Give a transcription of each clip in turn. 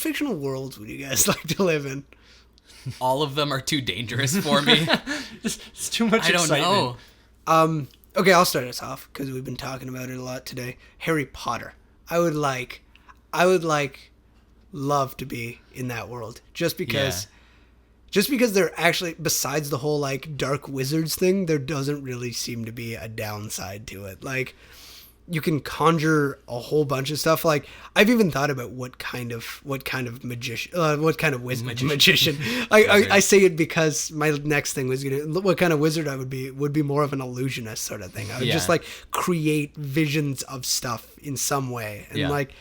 fictional worlds would you guys like to live in? All of them are too dangerous for me. It's too much excitement. I don't know. Okay, I'll start us off because we've been talking about it a lot today. Harry Potter. I would love to be in that world just because they're actually, besides the whole like dark wizards thing, there doesn't really seem to be a downside to it. Like, you can conjure a whole bunch of stuff. Like, I've even thought about what kind of magician. I say it because my next thing was what kind of wizard I would be more of an illusionist sort of thing. I would just like create visions of stuff in some way, and like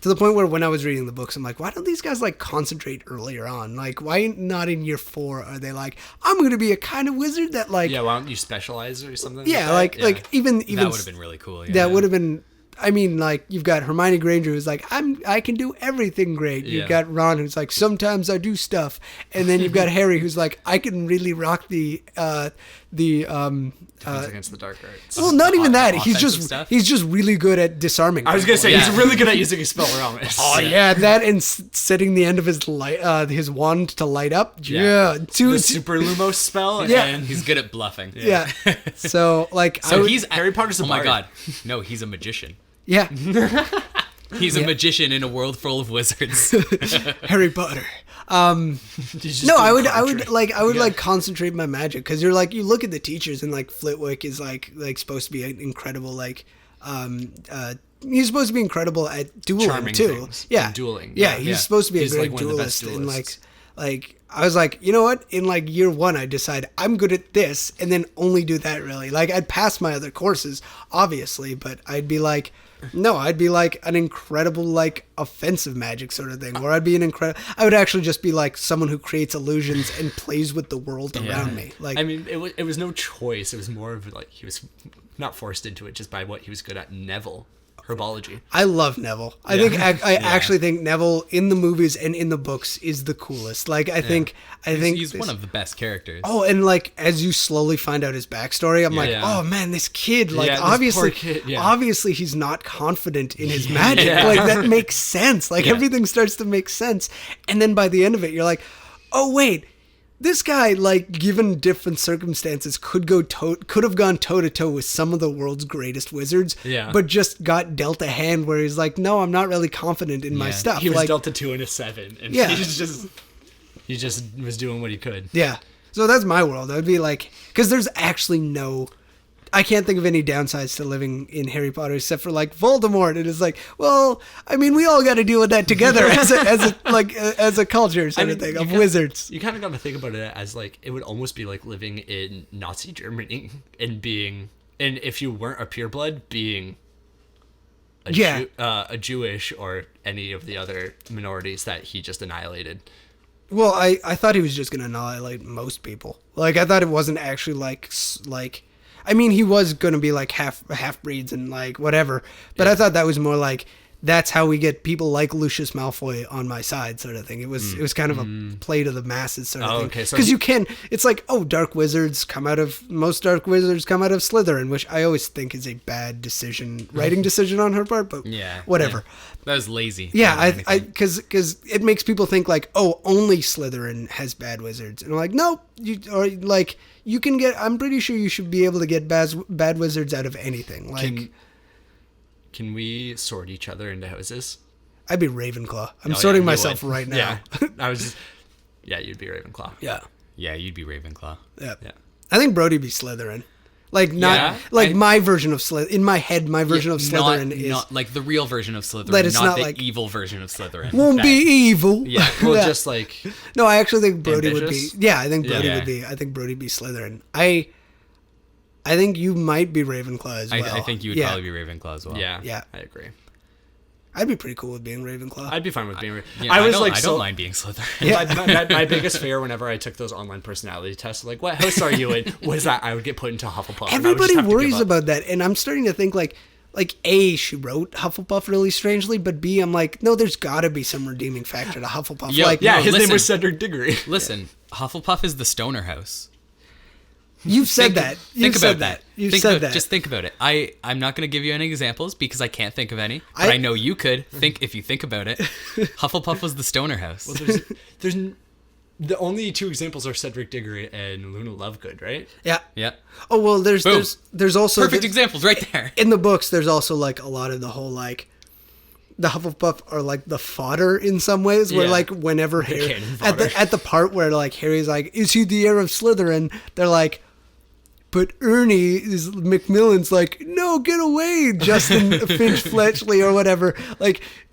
to the point where when I was reading the books, I'm like, why don't these guys like concentrate earlier on? Like, why not in year 4 are they like, I'm going to be a kind of wizard that like... Yeah, why don't you specialize or something? Yeah, like even... That would have been really cool. Yeah, that would have been... I mean, like, you've got Hermione Granger who's like, I can do everything great. You've got Ron who's like, sometimes I do stuff. And then you've got Harry who's like, I can really rock the Defense against the dark arts. Well, not even that. He's just really good at disarming. I was gonna say he's really good at using a spell around it. Oh yeah, that and setting the end of his his wand to light up. Yeah, the super lumos spell. Yeah, and he's good at bluffing. Yeah. So like, he's Harry Potter's a my bard. God, no, he's a magician. Yeah. He's a magician in a world full of wizards. Harry Potter. No, I would concentrate my magic, because you're like, you look at the teachers and like Flitwick is like supposed to be an incredible he's supposed to be incredible at dueling. Charming too. Things. Yeah, And dueling. Yeah, he's supposed to be a great like duelist. One of the best And like I was like, you know what? In like year 1, I decide I'm good at this, and then only do that really. Like, I'd pass my other courses, obviously, but I'd be like an incredible like offensive magic sort of thing, where I'd be I would actually just be like someone who creates illusions and plays with the world around me. Like, I mean, it was no choice. It was more of like he was not forced into it just by what he was good at. Neville. Herbology. I love Neville. I actually think Neville in the movies and in the books is the coolest. Like, I think he's one of the best characters. Oh, and like as you slowly find out his backstory, I'm like, oh man, this kid, like obviously he's not confident in his magic. Like, that makes sense. Like, everything starts to make sense. And then by the end of it, you're like, oh wait, this guy, like, given different circumstances, could have gone toe to toe with some of the world's greatest wizards, but just got dealt a hand where he's like, no, I'm not really confident in my stuff. He was like, dealt a 2 and a 7, and he just was doing what he could. Yeah. So that's my world. I'd be like, because there's actually I can't think of any downsides to living in Harry Potter except for like Voldemort. It is like, well, I mean, we all got to deal with that together as a culture sort of thing of wizards. You kind of got to think about it as like, it would almost be like living in Nazi Germany and if you weren't a pureblood, being a Jewish or any of the other minorities that he just annihilated. Well, I thought he was just going to annihilate most people. Like, I thought it wasn't actually like I mean, he was going to be like half-breeds and like whatever, but I thought that was more like, that's how we get people like Lucius Malfoy on my side sort of thing. It was kind of a play to the masses sort of thing. Okay, so because it's like, most dark wizards come out of Slytherin, which I always think is a bad writing decision on her part, but whatever. Yeah. That was lazy. Yeah, because it makes people think like, only Slytherin has bad wizards, and I'm like, no, you can get. I'm pretty sure you should be able to get bad wizards out of anything. Like, can we sort each other into houses? I'd be Ravenclaw. I'm sorting myself right now. Yeah, you'd be Ravenclaw. Yeah, you'd be Ravenclaw. Yeah. I think Brody'd be Slytherin. Like, not my version of Slytherin. In my head, my version of Slytherin is not like the real version of Slytherin, but it's not the like, evil version of Slytherin. Won't be evil. Yeah, well, just like. No, I actually think Brody ambitious? would be. Yeah, I think Brody would be. I think Brody'd be Slytherin. I think you might be Ravenclaw as well. I think you would probably be Ravenclaw as well. Yeah, I agree. I'd be pretty cool with being Ravenclaw. I'd be fine with being Ravenclaw. Yeah, I don't mind being Slytherin. My biggest fear whenever I took those online personality tests, like, what house are you in, was that I would get put into Hufflepuff. Everybody worries about that, and I'm starting to think like A, she wrote Hufflepuff really strangely, but B, I'm like, no, there's got to be some redeeming factor to Hufflepuff. His name was Cedric Diggory. Listen, Hufflepuff is the stoner house. You've said that. You've said that. You've said that. Just think about it. I'm not going to give you any examples because I can't think of any. But I know you could think if you think about it. Hufflepuff was the stoner house. Well, there's the only two examples are Cedric Diggory and Luna Lovegood, right? Yeah. Yeah. Oh well, there's also perfect examples right there. In the books. There's also like a lot of the whole like. The Hufflepuff are like the fodder in some ways, where like whenever Harry at the part where like Harry's like, is he the heir of Slytherin? They're like, but Ernie is Macmillan's like, no, get away, Justin Finch Fletchley or whatever.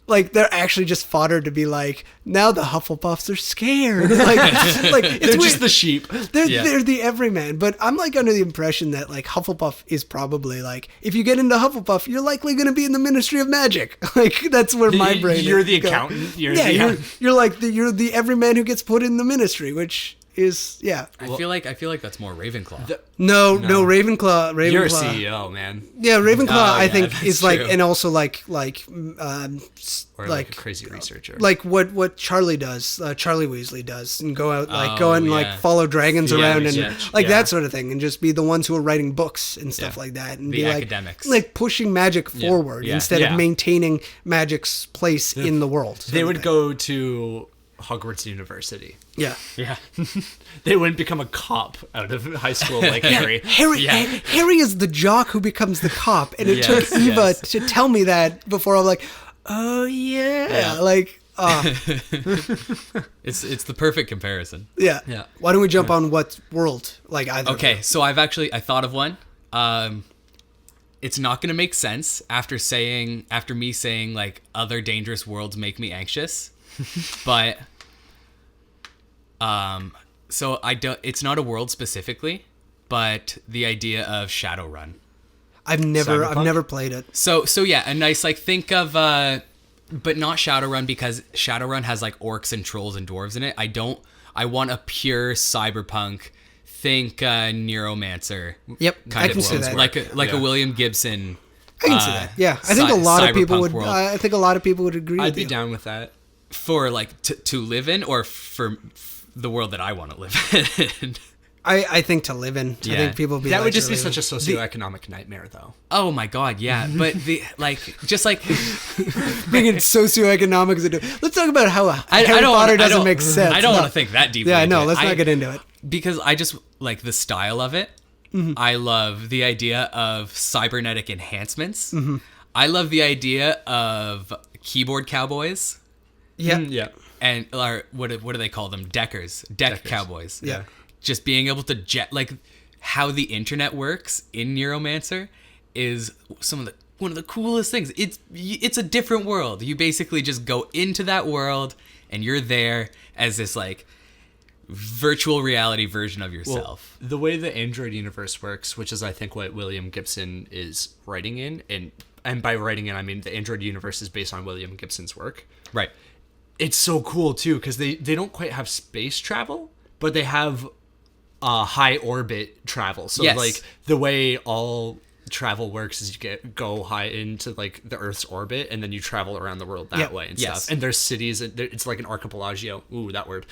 Like they're actually just fodder to be like, now the Hufflepuffs are scared. Like it's they're just the sheep. They're the everyman. But I'm like under the impression that like Hufflepuff is probably like, if you get into Hufflepuff, you're likely going to be in the Ministry of Magic. Like that's where my brain. You're the accountant. You're like you're the everyman who gets put in the Ministry, which is I feel like that's more Ravenclaw. No, Ravenclaw. You're a CEO, man. Yeah, Ravenclaw. I think is like, and also like or like a crazy researcher, like what Charlie does, Charlie Weasley does, and go out like follow dragons around and that sort of thing, and just be the ones who are writing books and stuff like that, and the be academics, like pushing magic forward instead of maintaining magic's place in the world. They would go to Hogwarts University. Yeah. They wouldn't become a cop out of high school like Harry. Harry is the jock who becomes the cop, and it took Eva to tell me that before. I'm like, oh yeah. Like, it's the perfect comparison. Yeah. Why don't we jump on what world? Like either. Okay, so I thought of one. It's not going to make sense after me saying like other dangerous worlds make me anxious, but. So it's not a world specifically, but the idea of Shadowrun. I've never played it. So yeah, a nice like think of but not Shadowrun, because Shadowrun has like orcs and trolls and dwarves in it. I want a pure cyberpunk, think Neuromancer. Yep, kind I can see that. Like a William Gibson. I can see that. Yeah, I think a lot of people would. I think a lot of people would agree. I'd be down with that. For like to live in, or for the world that I want to live in. I think to live in. I think people would be. That would just be such a socioeconomic nightmare, though. Oh my god, yeah. But just like bringing socioeconomics into. Let's talk about how Harry Potter doesn't make sense. I don't want to think that deeply. Yeah, no. Let's not get into it. Because I just like the style of it. Mm-hmm. I love the idea of cybernetic enhancements. Mm-hmm. I love the idea of keyboard cowboys. Yeah. Yeah. And what do they call them? Deckers. Deck cowboys. Yeah. Just being able to like how the internet works in Neuromancer is one of the coolest things. It's a different world. You basically just go into that world and you're there as this like virtual reality version of yourself. Well, the way the Android universe works, which is I think what William Gibson is writing in, and by writing in I mean the Android universe is based on William Gibson's work. Right. It's so cool too because they don't quite have space travel, but they have high orbit travel. So like the way all travel works is you go high into like the Earth's orbit and then you travel around the world that way and stuff. And there's cities. It's like an archipelago. Ooh, that word.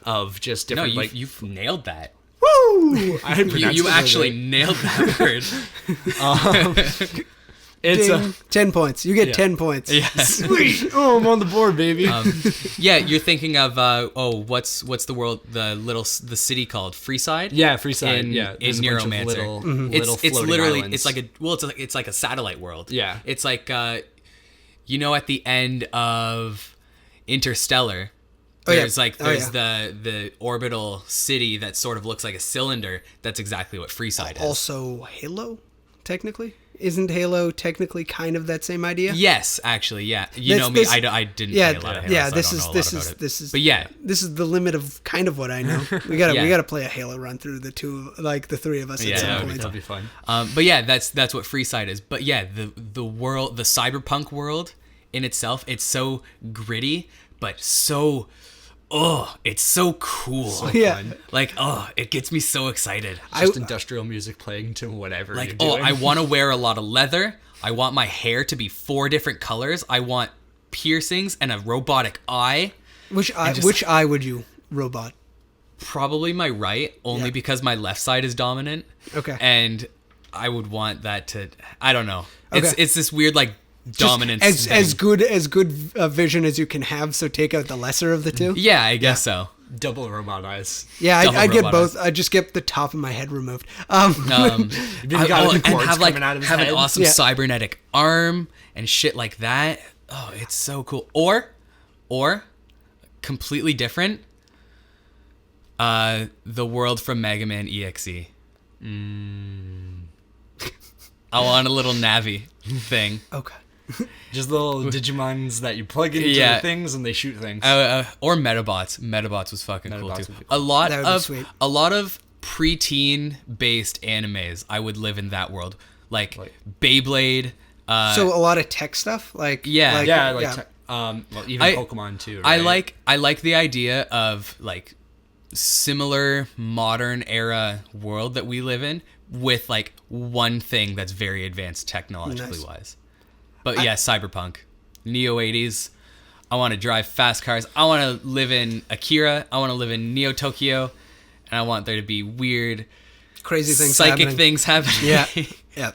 Of just different. No, you've nailed that. Woo! You actually nailed that word. It's 10 points. You get 10 points. Yeah. Sweet. Oh, I'm on the board, baby. Yeah, you're thinking of what's the city called? Freeside? Yeah, Freeside. In Neuromancer. It's literally islands. It's like a satellite world. Yeah. It's like at the end of Interstellar. There's the orbital city that sort of looks like a cylinder. That's exactly what Freeside is. Also Halo, technically. Isn't Halo technically kind of that same idea? Yes, actually, yeah. I didn't play a lot of Halo. Yeah, this is. But yeah, this is the limit of kind of what I know. We gotta play a Halo run through the three of us at some point. That'll be fun. But yeah, that's what Freeside is. But yeah, the world, the cyberpunk world in itself, it's so gritty, but so. Oh, it's so cool. So fun. Like, it gets me so excited. Just industrial music playing to whatever you're doing. I want to wear a lot of leather. I want my hair to be 4 different colors. I want piercings and a robotic eye. Which eye would you robot? Probably my right, only because my left side is dominant. Okay. And I would want that to, I don't know. Okay. It's this weird like dominance as thing. as good vision as you can have, so take out the lesser of the two. Yeah, I guess so. Double robot eyes. Yeah, Double I get robot both. I just get the top of my head removed. Maybe the guy with the cords have like coming out of his have head. an awesome Yeah. cybernetic arm and shit like that. Oh, it's so cool. Or completely different. The world from Mega Man EXE. I want a little Navi thing. Okay. Just little Digimons that you plug into Yeah. things and they shoot things. Or Metabots. Metabots was fucking cool Metabots too. would be cool. That would be sweet. A lot of preteen based animes. I would live in that world, like Beyblade. So a lot of tech stuff, like Yeah. Well, even Pokemon too. Right? I like the idea of like similar modern era world that we live in with like one thing that's very advanced technologically wise. But yeah, cyberpunk, Neo 80s. I want to drive fast cars. I want to live in Akira. I want to live in Neo Tokyo, and I want there to be weird, crazy things, psychic things happening. Yeah, yeah.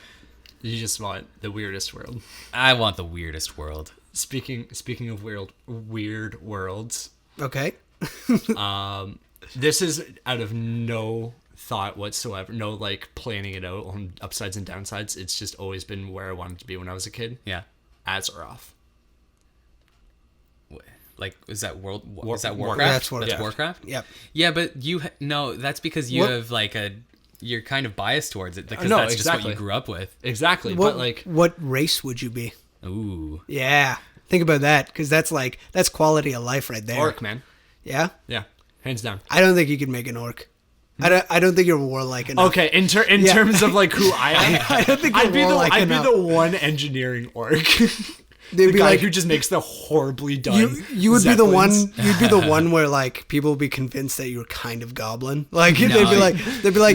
You just want the weirdest world. I want the weirdest world. Speaking of weird worlds, Okay. this is out of no thought whatsoever, no like planning it out on upsides and downsides. It's just always been where I wanted to be when I was a kid. Yeah. Azeroth. Like, is that Warcraft. is that Warcraft? That's Warcraft. That's Warcraft? Yep. Yeah, but no, that's because you What- have like you're kind of biased towards it because No, that's just what exactly. you grew up with. Exactly, What, but like what race would you be? Ooh. Yeah. Think about that, because that's quality of life right there. orc, man. Yeah. Yeah, hands down. I don't think you could make an orc. I don't think you're warlike enough. Okay, in terms of like who I am, I don't think you're warlike I'd be enough. the one engineering orc. They'd The be guy like, who just makes the horribly done. you would be the one. Zeppelins. You'd be the one where like people would be convinced that you're kind of goblin. Like they'd be like,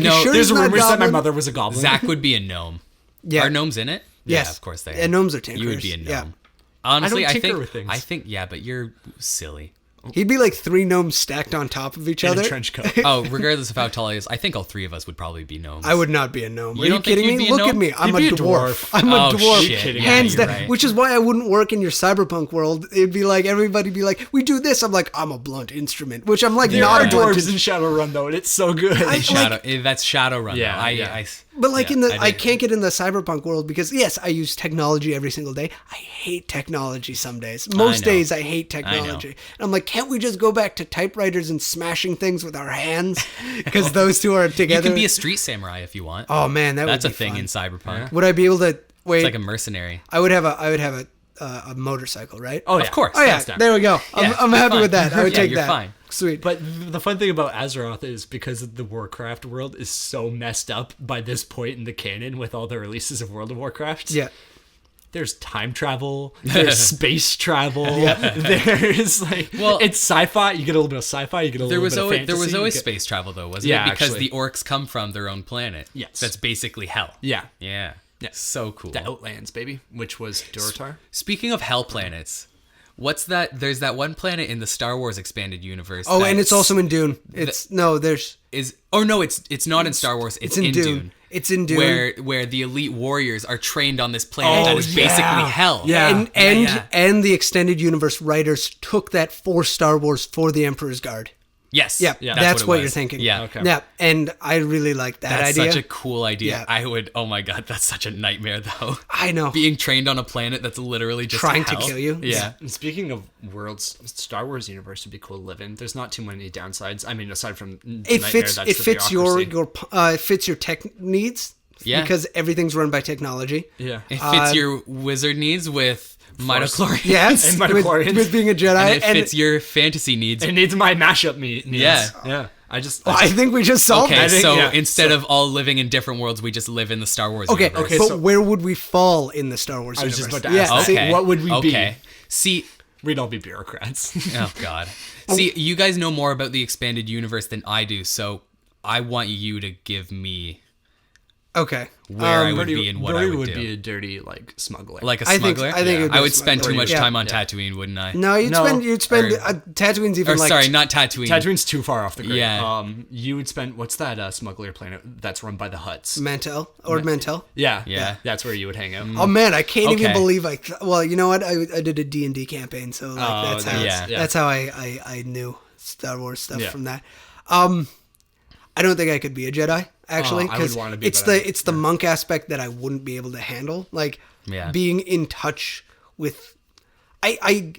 No, you sure There's he's not rumors that my goblin? mother was a goblin. Zach would be a gnome. Yeah. Are gnomes in it? Yes. Yeah, of course they are. And gnomes are tinkerers. You would be a gnome. Yeah. Honestly, I don't I tinker think with things. yeah, but you're silly. He'd be like 3 gnomes stacked on top of each in other. a trench coat. Oh, regardless of how tall he is, I think all three of us would probably be gnomes. I would not be a gnome. Are you don't think kidding you'd me? be a Look at gnome? me. I'm a You'd be a dwarf. dwarf. I'm a Oh, dwarf. shit. Yeah, Hands you're down. right. Which is why I wouldn't work in your cyberpunk world. It'd be like everybody be like, we do this. I'm like, I'm a blunt instrument, which I'm like There not are a blunt dwarves in Shadowrun though, and it's so good. That's Shadowrun. Yeah, though. yeah. But like Yeah, in the, I I did. can't get in the cyberpunk world because yes, I use technology every single day. I hate technology some days. Most know. days I hate technology. And I'm like, can't we just go back to typewriters and smashing things with our hands? Because those two are You together. can be a street samurai if you want. Oh man, That's would a be thing fun. in Cyberpunk. Would I be able to wait? It's like a mercenary. I would have a motorcycle, right? Oh, yeah. Of course. Oh yeah, hands down. there we go. Yeah, I'm you're happy fine. with that. I would Yeah, take you're that. fine. Sweet. But the fun thing about Azeroth is because the Warcraft world is so messed up by this point in the canon with all the releases of World of Warcraft. Yeah. There's time travel. There's space travel. There's like, Well, it's sci-fi. You get a little bit of sci-fi. You get a There little was bit of always fantasy. there was you always get- space travel though, wasn't Yeah, it? Because actually. the orcs come from their own planet. Yes. That's basically hell. Yeah. Yeah. Yeah. So cool. The Outlands, baby, which was Durotar. Speaking of hell planets, what's that? There's that one planet in the Star Wars expanded universe. Oh, and it's that's- also in Dune. It's no, there's it's not in Star Wars. It's in Dune. It's in Dune. Where the elite warriors are trained on this planet that is basically hell. Yeah. And the extended universe writers took that for Star Wars for the Emperor's Guard. Yes. Yeah, that's it what was. you're thinking. Yeah. Okay. Yeah, and I really like that That's idea. such a cool idea. Yeah. I would. Oh my god, that's such a nightmare though. I know. Being trained on a planet that's literally just Trying to hell. kill you. Yeah. And speaking of worlds, Star Wars universe would be cool to live in. There's not too many downsides. I mean, aside from the It nightmare, fits. that's It the fits bureaucracy. it fits your tech needs. Yeah. Because everything's run by technology. Yeah. It fits your wizard needs with midichlorians. Yes, And with, midichlorians. with being a Jedi. And it fits your fantasy needs. It needs my mashup needs. Yeah. Yeah. I just I think we just solved Okay, it. think- so yeah. instead of all living in different worlds, we just live in the Star Wars Okay, universe. Okay, but so- where would we fall in the Star Wars I was universe? just about to ask that. see, Okay. what would we be? Okay. See, We'd all be bureaucrats. oh god. See, you guys know more about the expanded universe than I do, so I want you to give me Okay. Where I would be and what I would do. Be a dirty like smuggler. Like a smuggler? I think I would spend too much time on Tatooine, wouldn't I? No, you'd spend Tatooine's even like... Sorry, not Tatooine. Tatooine's too far off the grid. Yeah. You would spend... What's that smuggler planet that's run by the Hutts? Mantell? Or Mantell? Yeah. That's where you would hang out. Oh, man, I can't even believe well, you know what? I did a D&D campaign, so like, that's how I knew Star Wars stuff from that. I don't think I could be a Jedi, actually, because it's the monk aspect that I wouldn't be able to handle. Like being in touch with, I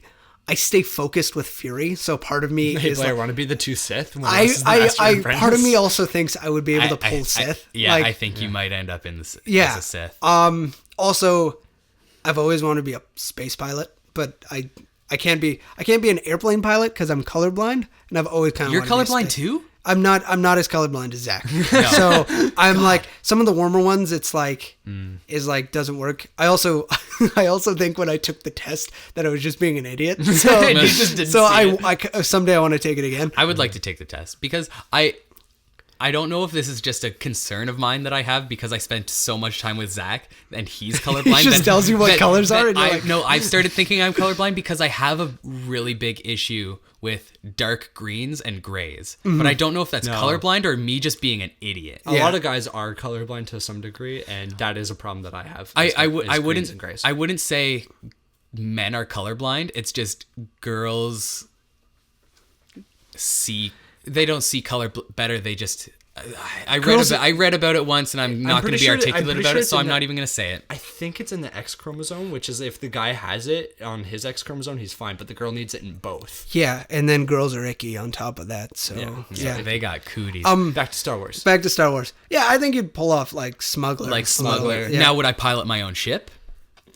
stay focused with fury, so part of me is I want to be the two Sith. Part of me also thinks I would be able to pull Sith. I think you might end up in as a Sith. Also, I've always wanted to be a space pilot, but I can't be an airplane pilot because I'm colorblind, and I've always kind of You're colorblind too? I'm not as colorblind as Zach. No. So I'm like some of the warmer ones. It's like doesn't work. I also think when I took the test that I was just being an idiot. So I someday I want to take it again. I would like to take the test because I don't know if this is just a concern of mine that I have because I spent so much time with Zach and he's colorblind. He just tells you what colors are. No, I've started thinking I'm colorblind because I have a really big issue with dark greens and grays. Mm-hmm. But I don't know if that's colorblind or me just being an idiot. A lot of guys are colorblind to some degree, and that is a problem that I have. I wouldn't say men are colorblind. It's just girls they don't see color better. They just I read about it once, and I'm not going to be articulate about it, so I'm not even going to say it. I think it's in the X chromosome, which is if the guy has it on his X chromosome, he's fine, but the girl needs it in both. Yeah, and then girls are icky on top of that, so yeah. They got cooties. Back to Star Wars. Yeah, I think you'd pull off like smuggler. Yeah. Now, would I pilot my own ship?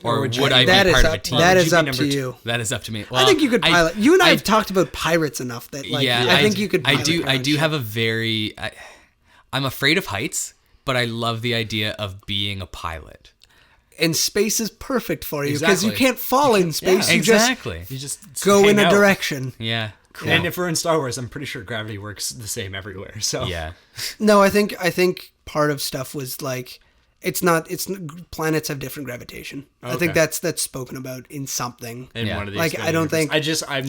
Or would I be part of a team? That is up to you. That is up to me. Well, I think you could pilot. You and I have talked about pirates enough that I think you could pilot I do have a very... I'm afraid of heights, but I love the idea of being a pilot. And space is perfect for you because you can't fall in space. Yeah, you just go in a direction. Yeah. Cool. And if we're in Star Wars, I'm pretty sure gravity works the same everywhere. So yeah. No, I think part of stuff was like planets have different gravitation. Okay. I think that's spoken about in something. In one of these, like I don't think I'm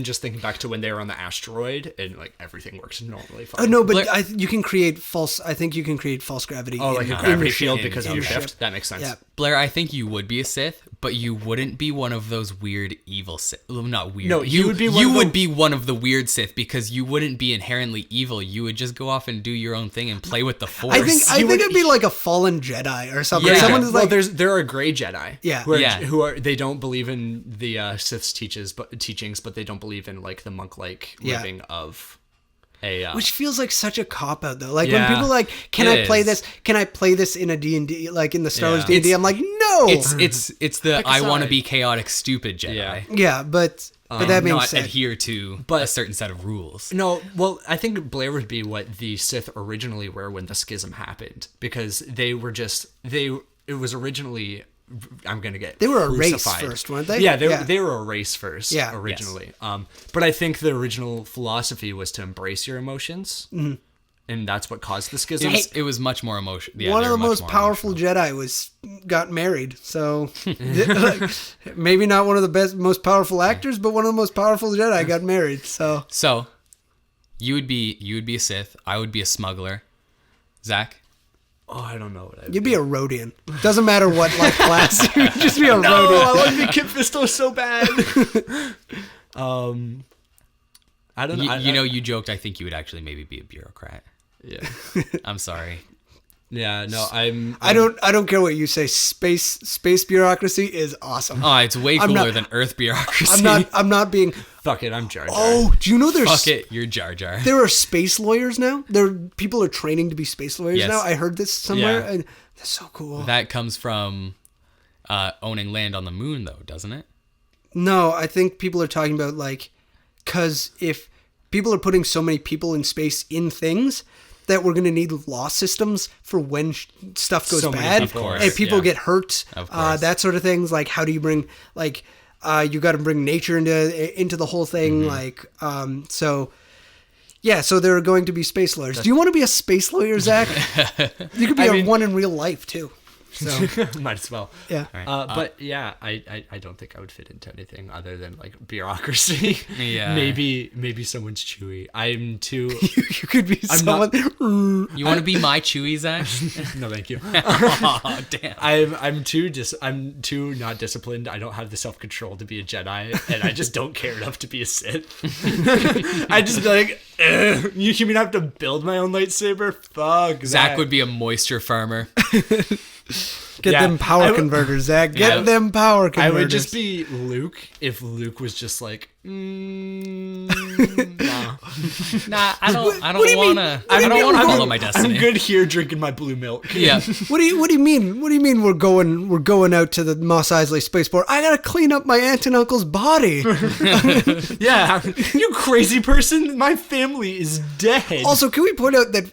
just thinking back to when they were on the asteroid and like everything works normally fine. Oh no, but you can create false. I think you can create false gravity. Oh, like a gravity field because of your shift. That makes sense. Yeah. Blair, I think you would be a Sith, but you wouldn't be one of those weird evil Sith. Well, not weird. No, you would be. You would be one of the weird Sith because you wouldn't be inherently evil. You would just go off and do your own thing and play with the Force. I think it'd be like a fallen Jedi or something. Yeah. Someone is like, there are gray Jedi. Yeah. Who they don't believe in the Sith's teachings, but they don't believe in like the monk-like living of a. Which feels like such a cop out though. Like when people are like, can I play this? Can I play this in a D&D? Like in the Star Wars D&D? I'm like, no. It's the I want to be chaotic, stupid Jedi. Yeah, but that being not said, adhere to a certain set of rules. No, well, I think Blair would be what the Sith originally were when the schism happened, because they were it was originally. I'm gonna get. They were crucified. A race first, weren't they? Yeah, they were a race first. Yeah. Originally. Yes. But I think the original philosophy was to embrace your emotions, and that's what caused the schism. It was much more emotional. Yeah, one of the most powerful Jedi got married. So maybe not one of the most powerful actors, but one of the most powerful Jedi got married. So you would be a Sith. I would be a smuggler. Zach. Oh, I don't know what You'd be a Rodian. Doesn't matter what class. You'd just be a Rodian. I want to be Kit Fisto so bad. I don't know. You joked. I think you would actually maybe be a bureaucrat. Yeah. I'm sorry. Yeah, no, I don't care what you say. Space bureaucracy is awesome. Oh, it's way cooler than Earth bureaucracy. I'm not being. Fuck it, I'm Jar Jar. Oh, do you know there's? Fuck it, you're Jar Jar. There are space lawyers now. People are training to be space lawyers now. I heard this somewhere, and that's so cool. That comes from owning land on the moon, though, doesn't it? No, I think people are talking about because if people are putting so many people in space in things, that we're going to need law systems for when stuff goes bad and people get hurt, that sort of things. Like, how do you bring, you got to bring nature into the whole thing. So Yeah, so there are going to be space lawyers. Do you want to be a space lawyer, Zach? You could be one in real life, too. So might as well. Yeah. Right. But yeah, I don't think I would fit into anything other than like bureaucracy. Yeah. Maybe someone's Chewy. I'm too. You could be someone. You want to be my Chewy, Zach? No, thank you. Oh, damn. I'm too not disciplined. I don't have the self control to be a Jedi, and I just don't care enough to be a Sith. I just be like, you mean I have to build my own lightsaber? Fuck. Zach would be a moisture farmer. Get them power converters, Zach. Get them power converters. I would just be Luke if Luke was just like, nah, I don't want to follow my destiny. I'm good here drinking my blue milk. Yeah. What do you mean? What do you mean we're going out to the Mos Eisley spaceport? I gotta clean up my aunt and uncle's body. Yeah, you crazy person. My family is dead. Also, can we point out that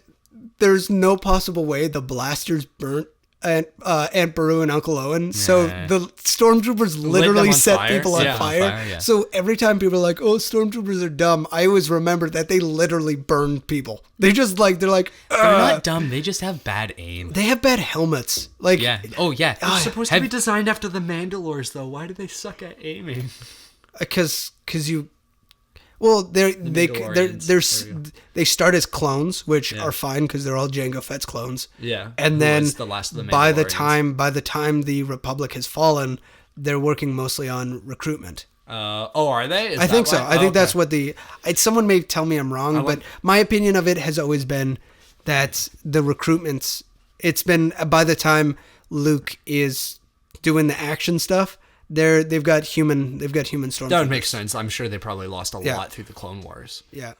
there's no possible way the blasters burnt Aunt Beru and Uncle Owen. So the stormtroopers literally set people on fire. Yeah. So every time people are like, "Oh, stormtroopers are dumb," I always remember that they literally burned people. They're like, they're not dumb. They just have bad aim. They have bad helmets. Like, yeah. Oh yeah. They're supposed to be designed after the Mandalores, though. Why do they suck at aiming? Because you. Well, they start as clones, which are fine because they're all Jango Fett's clones. Yeah, and then the last of the by the time the Republic has fallen, they're working mostly on recruitment. Are they? I think so. I think that's what someone may tell me I'm wrong, but my opinion of it has always been that the recruitments. It's been by the time Luke is doing the action stuff. They've got human stormtroopers. That would make sense. I'm sure they probably lost a lot through the Clone Wars. Yeah.